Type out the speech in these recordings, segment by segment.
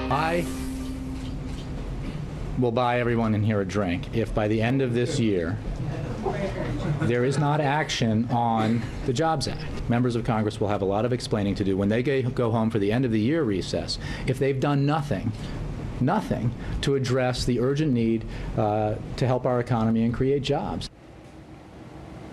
I will buy everyone in here a drink if by the end of this year there is not action on the Jobs Act. Members of Congress will have a lot of explaining to do when they go home for the end of the year recess if they've done nothing to address the urgent need to help our economy and create jobs.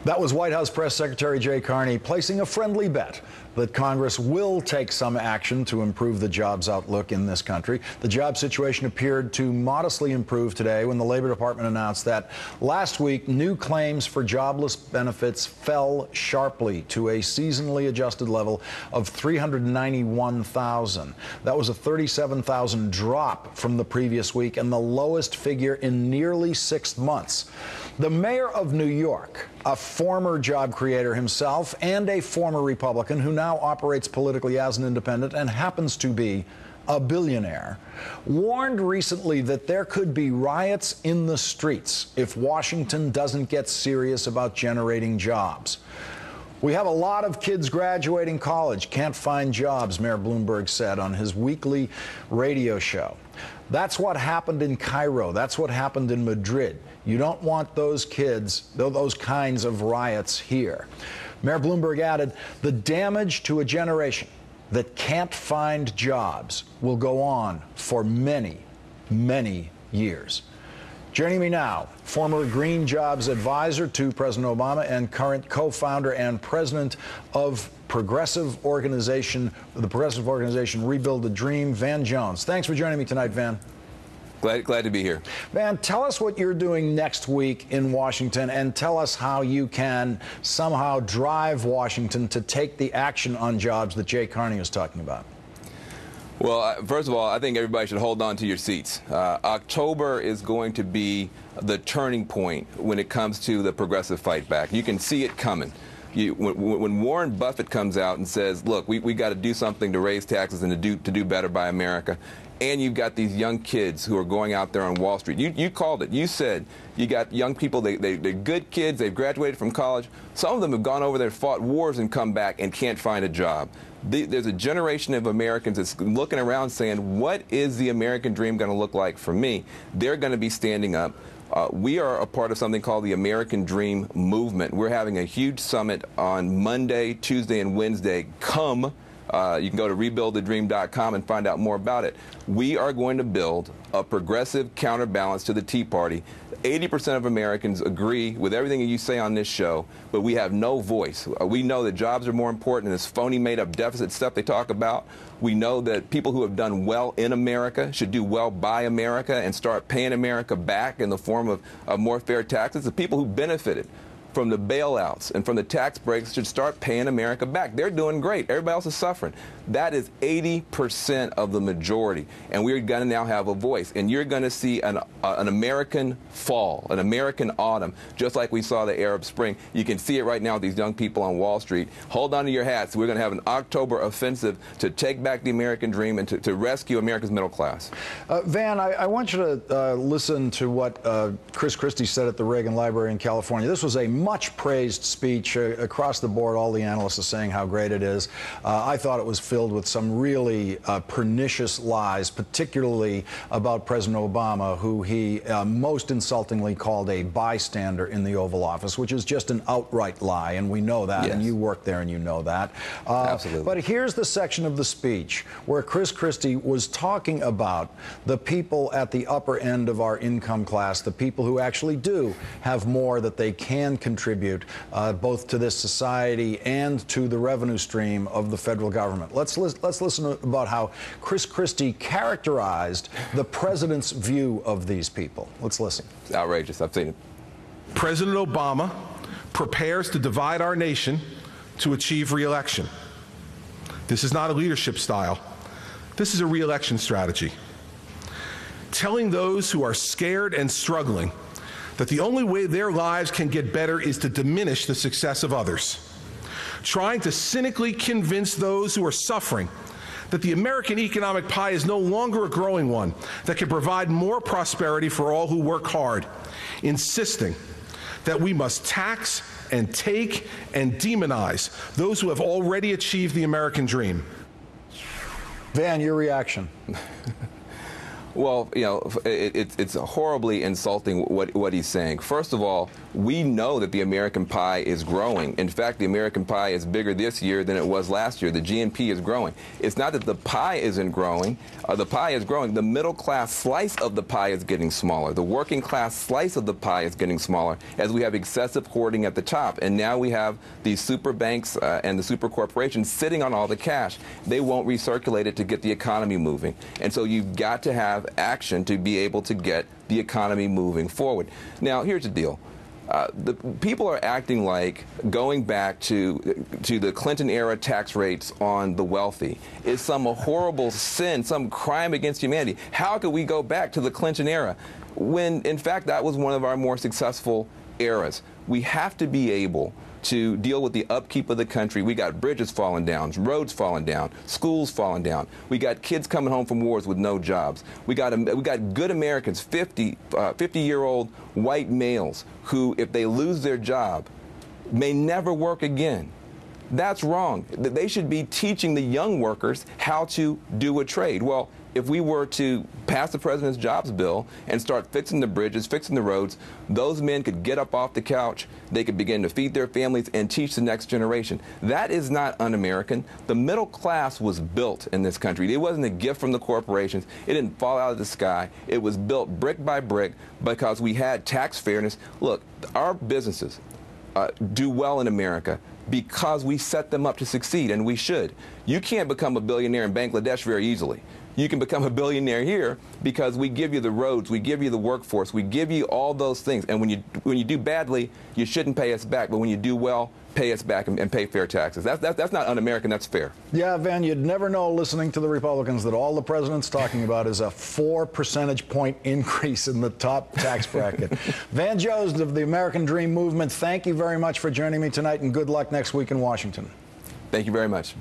That was White House Press Secretary Jay Carney placing a friendly bet that Congress will take some action to improve the jobs outlook in this country. The job situation appeared to modestly improve today when the Labor Department announced that last week new claims for jobless benefits fell sharply to a seasonally adjusted level of 391,000. That was a 37,000 drop from the previous week and the lowest figure in nearly 6 months. The mayor of New York, a former job creator himself and a former Republican who now operates politically as an independent and happens to be a billionaire, warned recently that there could be riots in the streets if Washington doesn't get serious about generating jobs. We have a lot of kids graduating college, can't find jobs, Mayor Bloomberg said on his weekly radio show. That's what happened in Cairo. That's what happened in Madrid. You don't want those kids, those kinds of riots here. Mayor Bloomberg added, the damage to a generation that can't find jobs will go on for many, many years. Joining me now, former Green Jobs advisor to President Obama and current co-founder and president of the progressive organization Rebuild the Dream, Van Jones. Thanks for joining me tonight, Van. Glad to be here. Van, tell us what you're doing next week in Washington and tell us how you can somehow drive Washington to take the action on jobs that Jay Carney was talking about. Well, first of all, I think everybody should hold on to your seats. October is going to be the turning point when it comes to the progressive fight back. You can see it coming. When Warren Buffett comes out and says, look, we got to do something to raise taxes and to do better by America, and you've got these young kids who are going out there on Wall Street. You called it. You said you got young people, they're good kids, they've graduated from college. Some of them have gone over there, fought wars, and come back and can't find a job. There's a generation of Americans that's looking around saying, what is the American dream going to look like for me? They're going to be standing up. We are a part of something called the American Dream Movement. We're having a huge summit on Monday, Tuesday, and Wednesday. Come. You can go to rebuildthedream.com and find out more about it. We are going to build a progressive counterbalance to the Tea Party. 80% of Americans agree with everything that you say on this show, but we have no voice. We know that jobs are more important than this phony made-up deficit stuff they talk about. We know that people who have done well in America should do well by America and start paying America back in the form of more fair taxes. The people who benefited from the bailouts and from the tax breaks should start paying America back. They're doing great. Everybody else is suffering. That is 80% of the majority, and we're going to now have a voice. And you're going to see an American fall, an American autumn, just like we saw the Arab Spring. You can see it right now with these young people on Wall Street. Hold on to your hats. We're going to have an October offensive to take back the American dream and to rescue America's middle class. Van, I want you to listen to what Chris Christie said at the Reagan Library in California. This was a much praised speech across the board. All the analysts are saying how great it is. I thought it was filled with some really pernicious lies, particularly about President Obama, who he most insultingly called a bystander in the Oval Office, which is just an outright lie, and we know that, yes. And you work there and you know that. Absolutely. But here's the section of the speech where Chris Christie was talking about the people at the upper end of our income class, the people who actually do have more that they can contribute both to this society and to the revenue stream of the federal government. Let's listen about how Chris Christie characterized the president's view of these people. Let's listen. It's outrageous. I've seen it. President Obama prepares to divide our nation to achieve re-election. This is not a leadership style. This is a re-election strategy. Telling those who are scared and struggling that the only way their lives can get better is to diminish the success of others. Trying to cynically convince those who are suffering that the American economic pie is no longer a growing one that can provide more prosperity for all who work hard. Insisting that we must tax and take and demonize those who have already achieved the American dream. Van, your reaction? Well, you know, it's horribly insulting what he's saying. First of all, we know that the American pie is growing. In fact, the American pie is bigger this year than it was last year. The GNP is growing. It's not that the pie isn't growing. The pie is growing. The middle class slice of the pie is getting smaller. The working class slice of the pie is getting smaller as we have excessive hoarding at the top. And now we have these super banks and the super corporations sitting on all the cash. They won't recirculate it to get the economy moving. And so you've got to have action to be able to get the economy moving forward. Now, here's the deal. The people are acting like going back to the Clinton-era tax rates on the wealthy is some horrible sin, some crime against humanity. How could we go back to the Clinton era when, in fact, that was one of our more successful eras? We have to be able to deal with the upkeep of the country. We got bridges falling down, roads falling down, schools falling down. We got kids coming home from wars with no jobs. We got good Americans, 50-year-old white males who, if they lose their job, may never work again. That's wrong. They should be teaching the young workers how to do a trade. Well, if we were to pass the president's jobs bill and start fixing the bridges, fixing the roads, those men could get up off the couch, they could begin to feed their families and teach the next generation. That is not un-American. The middle class was built in this country. It wasn't a gift from the corporations. It didn't fall out of the sky. It was built brick by brick because we had tax fairness. Look, our businesses do well in America because we set them up to succeed, and we should. You can't become a billionaire in Bangladesh very easily. You can become a billionaire here because we give you the roads, we give you the workforce, we give you all those things. And when you do badly, you shouldn't pay us back. But when you do well, pay us back and pay fair taxes. That's not un-American, that's fair. Yeah, Van, you'd never know listening to the Republicans that all the president's talking about is a 4 percentage point increase in the top tax bracket. Van Jones of the American Dream Movement, thank you very much for joining me tonight, and good luck next week in Washington. Thank you very much.